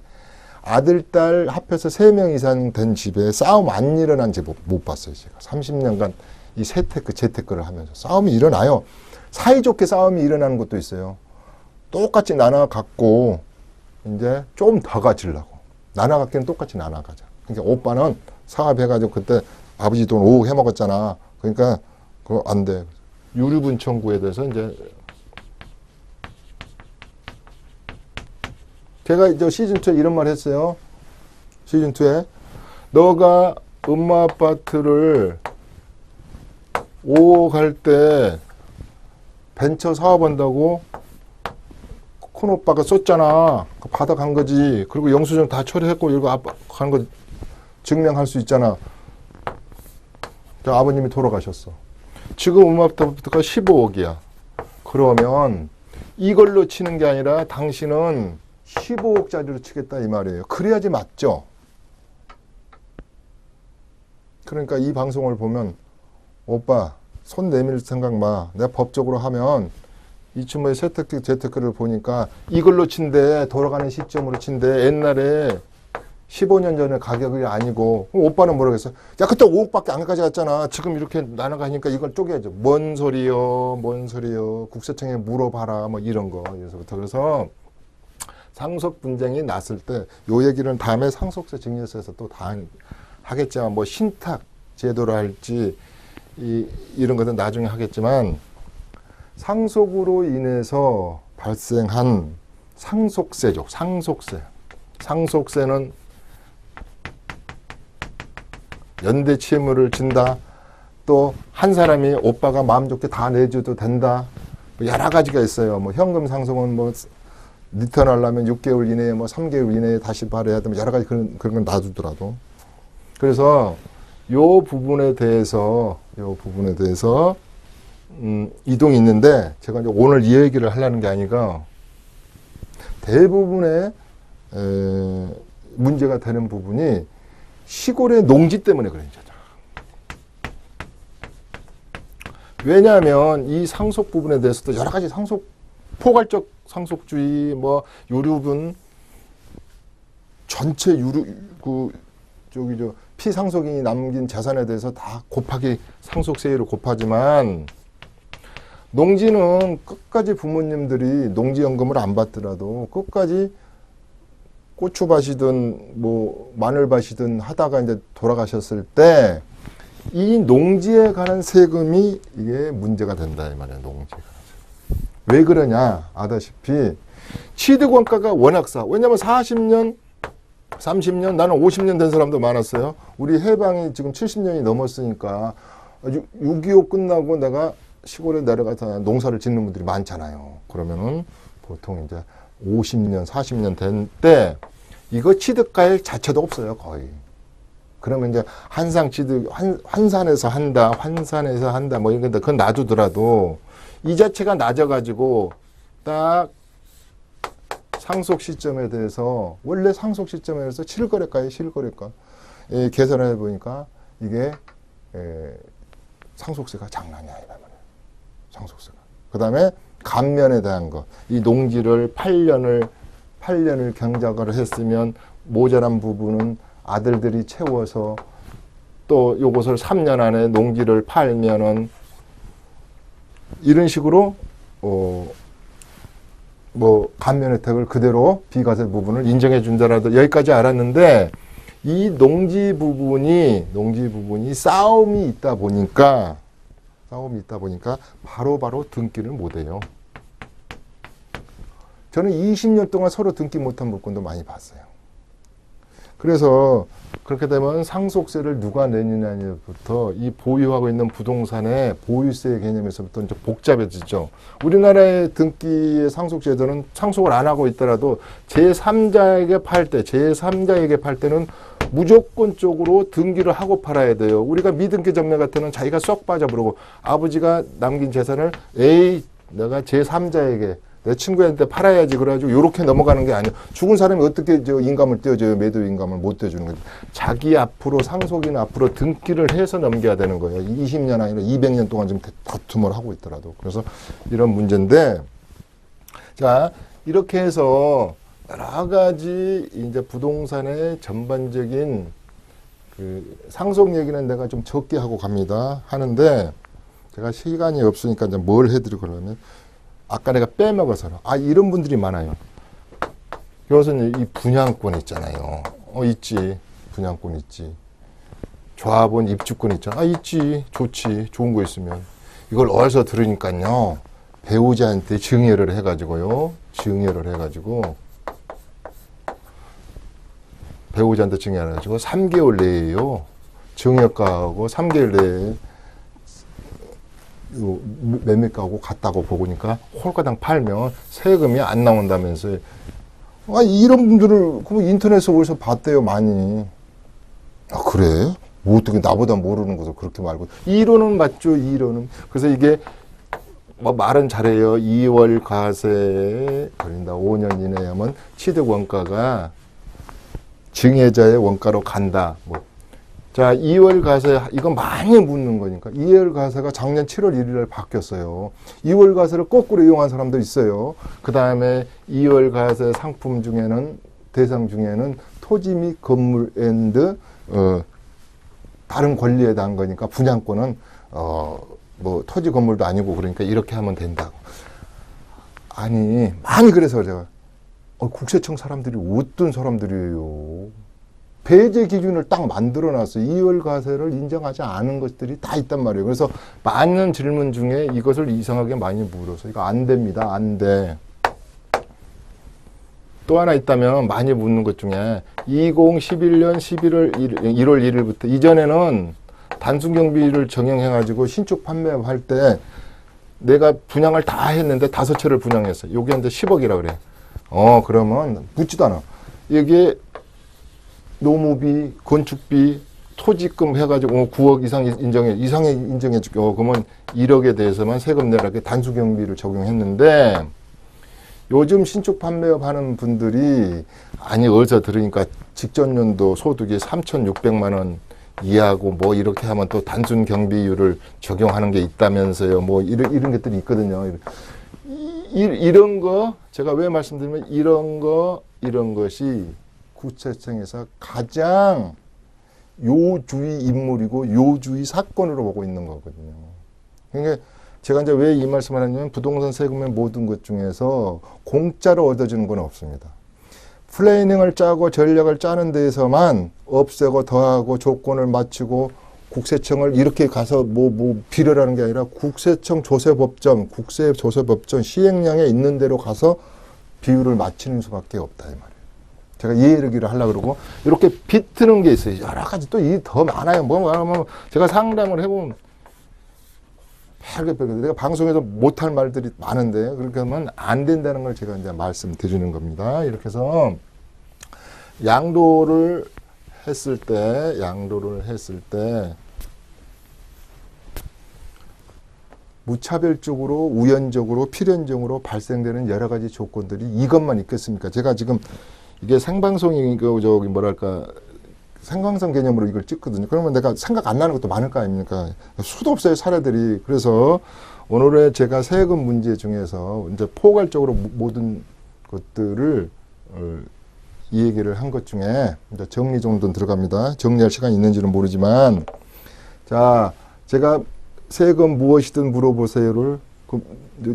아들, 딸 합해서 3명 이상 된 집에 싸움 안 일어난 집 못 봤어요. 제가 30년간 이 재테크를 하면서 싸움이 일어나요. 사이좋게 싸움이 일어나는 것도 있어요. 똑같이 나눠 갖고 이제 좀 더 가지려고. 나눠 갖기는 똑같이 나눠 가자. 그러니까 오빠는 사업해가지고 그때 아버지 돈 5억 해먹었잖아. 그러니까 그거 안 돼. 유류분 청구에 대해서 이제 제가 이제 시즌2에 이런 말 했어요. 시즌2에 너가 엄마 아파트를 5억 할 때 벤처 사업한다고 큰 오빠가 썼잖아. 받아간 거지. 그리고 영수증 다 처리했고 이거 아빠 가는 거 증명할 수 있잖아. 아버님이 돌아가셨어. 지금 엄마 아파트가 15억이야. 그러면 이걸로 치는 게 아니라 당신은 15억짜리로 치겠다 이 말이에요. 그래야지 맞죠? 그러니까 이 방송을 보면 오빠 손 내밀 생각 마. 내가 법적으로 하면 이 친구의 세탁기 재테크를 보니까 이걸로 친대 돌아가는 시점으로 친대 옛날에 15년 전에 가격이 아니고 오빠는 뭐라겠어? 야 그때 5억밖에 안 가져갔잖아. 지금 이렇게 나눠가니까 이걸 쪼개야죠. 뭔 소리요? 뭔 소리요? 국세청에 물어봐라. 뭐 이런 거. 그래서 상속 분쟁이 났을 때 요 얘기는 다음에 상속세 증여세에서 또 다 하겠지만 뭐 신탁 제도를 할지 이런 것은 나중에 하겠지만 상속으로 인해서 발생한 상속세죠. 상속세. 상속세는 연대치의무를 진다. 또 한 사람이 오빠가 마음 좋게 다 내줘도 된다. 뭐 여러 가지가 있어요. 뭐 현금 상속은 뭐 리턴 하려면 6개월 이내에 뭐 3개월 이내에 다시 발해야 되면 여러 가지 그런 건 놔두더라도. 그래서 요 부분에 대해서 이동이 있는데 제가 이제 오늘 이 얘기를 하려는 게 아니라 대부분의 문제가 되는 부분이 시골의 농지 때문에 그래요. 왜냐하면 이 상속 부분에 대해서도 여러 가지 포괄적 상속주의, 뭐 유류분 전체 피상속인이 남긴 재산에 대해서 다 곱하기 상속세율을 곱하지만 농지는 끝까지 부모님들이 농지연금을 안 받더라도 끝까지 고추밭이든 뭐 마늘밭이든 하다가 이제 돌아가셨을 때 이 농지에 관한 세금이 이게 문제가 된다 이 말이야. 농지에 관한 세금. 왜 그러냐? 아다시피 취득원가가 워낙 싸. 왜냐면 40년 30년 나는 50년 된 사람도 많았어요. 우리 해방이 지금 70년이 넘었으니까 6.25 끝나고 내가 시골에 내려가서 농사를 짓는 분들이 많잖아요. 그러면은 보통 이제 50년, 40년 된 때 이거 취득가액 자체도 없어요, 거의. 그러면 이제 환산해서 한다, 뭐 이런 데 그건 놔두더라도 이 자체가 낮아가지고 딱 상속 시점에 대해서 원래 상속 시점에 대해서 실거래가에 실거래가 계산해 보니까 이게 상속세가 장난이 아니다 말이에요. 상속세가. 그다음에 감면에 대한 거. 이 농지를 8년을 경작을 했으면 모자란 부분은 아들들이 채워서 또 요것을 3년 안에 농지를 팔면은 이런 식으로 뭐 감면 혜택을 그대로 비과세 부분을 인정해 준다라도 여기까지 알았는데 이 농지 부분이 싸움이 있다 보니까 바로 등기를 못 해요. 저는 20년 동안 서로 등기 못한 물건도 많이 봤어요. 그래서 그렇게 되면 상속세를 누가 내느냐부터 이 보유하고 있는 부동산의 보유세 개념에서부터 이제 복잡해지죠. 우리나라의 등기의 상속제도는 상속을 안 하고 있더라도 제3자에게 팔 때는 무조건적으로 등기를 하고 팔아야 돼요. 우리가 미등기 전매 같은 경우는 자기가 쏙 빠져버리고 아버지가 남긴 재산을 내가 제3자에게 내 친구한테 팔아야지 그래가지고 요렇게 넘어가는 게 아니에요. 죽은 사람이 어떻게 인감을 떼어줘요. 매도 인감을 못 떼어주는 거지. 자기 앞으로 상속인 앞으로 등기를 해서 넘겨야 되는 거예요. 20년 아니라 200년 동안 지금 다툼을 하고 있더라도. 그래서 이런 문제인데 자 이렇게 해서 여러 가지 이제 부동산의 전반적인 그 상속 얘기는 내가 좀 적게 하고 갑니다. 하는데 제가 시간이 없으니까 이제 뭘 해드리고 그러면 아까 내가 빼먹어서 이런 분들이 많아요. 교수님 이 분양권 있잖아요. 있지. 분양권 있지. 조합원 입주권 있잖아. 있지. 좋지. 좋은 거 있으면. 이걸 어디서 들으니까요. 배우자한테 증여를 해가지고 배우자한테 증여를 해가지고 3개월 내에요. 증여가하고 3개월 내에 매매가하고 같다고 보니까 홀가당 팔면 세금이 안 나온다면서요. 이런 분들을 인터넷에서 어디서 봤대요, 많이. 그래? 뭐 어떻게 나보다 모르는 것을 그렇게 말고. 이론은 맞죠, 이론은. 그래서 이게 뭐 말은 잘해요. 2월 과세에 걸린다. 5년 이내에 하면 취득 원가가 증여자의 원가로 간다. 뭐 자, 2월 과세, 이건 많이 묻는 거니까. 2월 과세가 작년 7월 1일 날 바뀌었어요. 2월 과세를 거꾸로 이용한 사람도 있어요. 그 다음에 2월 과세 상품 중에는, 대상 중에는 토지 및 건물 앤드, 다른 권리에 대한 거니까 분양권은, 뭐, 토지 건물도 아니고 그러니까 이렇게 하면 된다고. 아니, 많이 그래서 제가, 국세청 사람들이 어떤 사람들이에요. 배제 기준을 딱 만들어 놨어요. 2월 과세를 인정하지 않은 것들이 다 있단 말이에요. 그래서 많은 질문 중에 이것을 이상하게 많이 물어서 이거 안 됩니다. 안 돼. 또 하나 있다면 많이 묻는 것 중에 2011년 1월 1일부터 이전에는 단순경비를 적용해가지고 신축 판매할 때 내가 분양을 다 했는데 5채를 분양했어요. 요게 이제 10억이라 그래. 그러면 묻지도 않아. 이게 노무비, 건축비, 토지금 해가지고 9억 이상에 인정해줄게. 그러면 1억에 대해서만 세금 내라게 단순경비를 적용했는데 요즘 신축 판매업 하는 분들이 아니 어디서 들으니까 직전 연도 소득이 3,600만 원 이하고 뭐 이렇게 하면 또 단순 경비율을 적용하는 게 있다면서요. 뭐 이런 것들이 있거든요. 이런 거 제가 왜 말씀드리면 이런 것이 국세청에서 가장 요주의 인물이고 요주의 사건으로 보고 있는 거거든요. 그러니까 제가 이제 왜 이 말씀을 하냐면 부동산 세금의 모든 것 중에서 공짜로 얻어지는 건 없습니다. 플래닝을 짜고 전략을 짜는 데에서만 없애고 더하고 조건을 맞추고 국세청을 이렇게 가서 뭐 빌으라는 게 아니라 국세청 조세법정, 국세조세법정 시행령에 있는 대로 가서 비율을 맞추는 수밖에 없다 이 말이에요. 제가 이해르기를 하려고 그러고 이렇게 비트는 게 있어요. 여러 가지 또 더 많아요. 뭐 제가 상담을 해보면 내가 방송에서 못할 말들이 많은데 그렇게 하면 안 된다는 걸 제가 이제 말씀드리는 겁니다. 이렇게 해서 양도를 했을 때 무차별적으로 우연적으로 필연적으로 발생되는 여러 가지 조건들이 이것만 있겠습니까? 제가 지금 이게 생방송이고 생방송 개념으로 이걸 찍거든요. 그러면 내가 생각 안 나는 것도 많을 거 아닙니까? 수도 없어요, 사례들이. 그래서 오늘의 제가 세금 문제 중에서 이제 포괄적으로 모든 것들을 이 얘기를 한 것 중에 이제 정리 정도 들어갑니다. 정리할 시간이 있는지는 모르지만 자, 제가 세금 무엇이든 물어보세요를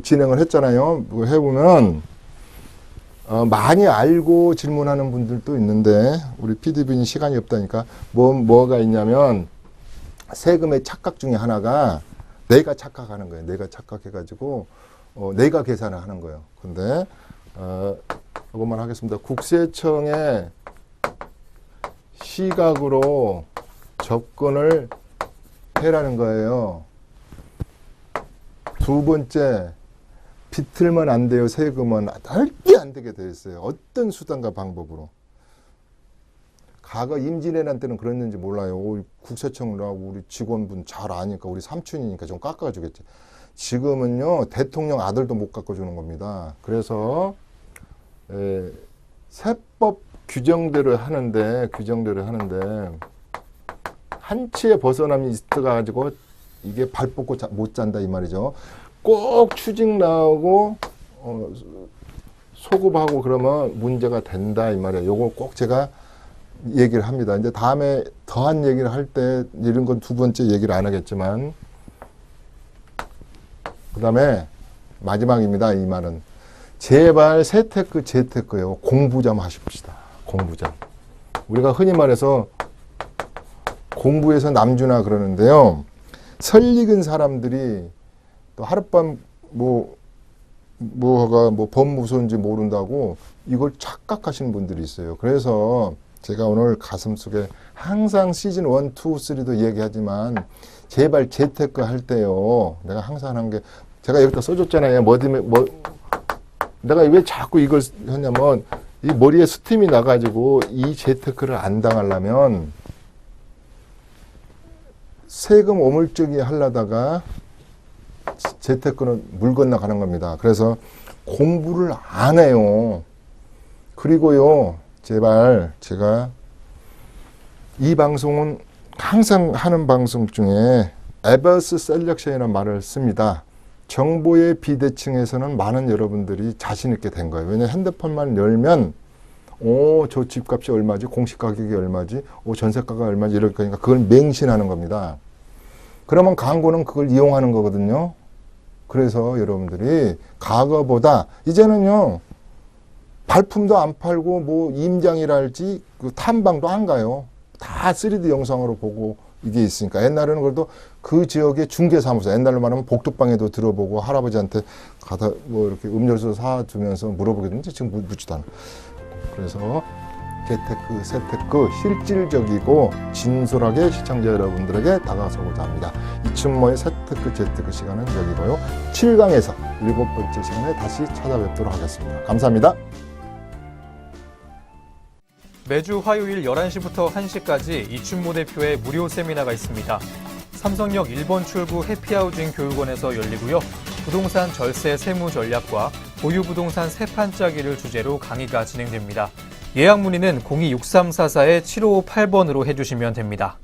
진행을 했잖아요. 해보면 많이 알고 질문하는 분들도 있는데 우리 PD분이 시간이 없다니까 뭐가 있냐면 세금의 착각 중에 하나가 내가 착각하는 거예요. 내가 착각해가지고 내가 계산을 하는 거예요. 근데 이것만 하겠습니다. 국세청의 시각으로 접근을 해라는 거예요. 두 번째, 비틀면 안 돼요. 세금은 절대 안 되게 되어 있어요. 어떤 수단과 방법으로. 과거 임진왜란 때는 그랬는지 몰라요. 국세청이라고 우리 직원분 잘 아니까 우리 삼촌이니까 좀 깎아주겠지. 지금은요. 대통령 아들도 못 깎아주는 겁니다. 그래서 세법 규정대로 하는데 한치의 벗어남이 있어가지고 이게 발 뻗고 못 잔다 이 말이죠. 꼭 추징 나오고 소급하고 그러면 문제가 된다 이 말이에요. 요거 꼭 제가 얘기를 합니다. 이제 다음에 더한 얘기를 할 때 이런 건 두 번째 얘기를 안 하겠지만 그 다음에 마지막입니다. 이 말은 제발 재테크요. 공부 좀 하십시다. 공부 좀. 우리가 흔히 말해서 공부해서 남주나 그러는데요. 설익은 사람들이 또 하룻밤 뭐가 법무소인지 모른다고 이걸 착각하시는 분들이 있어요. 그래서 제가 오늘 가슴속에 항상 시즌 1, 2, 3도 얘기하지만 제발 재테크 할 때요. 내가 항상 한 게 제가 여기다 써줬잖아요. 내가 왜 자꾸 이걸 하냐면 이 머리에 스팀이 나가지고 이 재테크를 안 당하려면 세금 오물쩌기 하려다가 재테크는 물 건너가는 겁니다. 그래서 공부를 안 해요. 그리고요, 제발 제가 이 방송은 항상 하는 방송 중에 adverse selection이라는 말을 씁니다. 정보의 비대칭에서는 많은 여러분들이 자신 있게 된 거예요. 왜냐하면 핸드폰만 열면 저 집값이 얼마지? 공시 가격이 얼마지? 전세가가 얼마지? 이러니까 그걸 맹신하는 겁니다. 그러면 광고는 그걸 이용하는 거거든요. 그래서 여러분들이 과거보다 이제는요, 발품도 안 팔고 뭐 임장이랄지 그 탐방도 안 가요. 다 3D 영상으로 보고 이게 있으니까. 옛날에는 그래도 그 지역의 중개사무소, 옛날로 말하면 복도방에도 들어보고 할아버지한테 가다 뭐 이렇게 음료수 사주면서 물어보겠는데 지금 묻지도 않아. 그래서 재테크, 세테크 실질적이고 진솔하게 시청자 여러분들에게 다가서고자 합니다. 이춘모의 세테크, 재테크 시간은 여기고요. 7강에서 7번째 시간에 다시 찾아뵙도록 하겠습니다. 감사합니다. 매주 화요일 11시부터 1시까지 이춘모 대표의 무료 세미나가 있습니다. 삼성역 1번 출구 해피하우징 교육원에서 열리고요. 부동산 절세 세무 전략과 보유 부동산 세 판짜기를 주제로 강의가 진행됩니다. 예약 문의는 02-6344-7558번으로 해주시면 됩니다.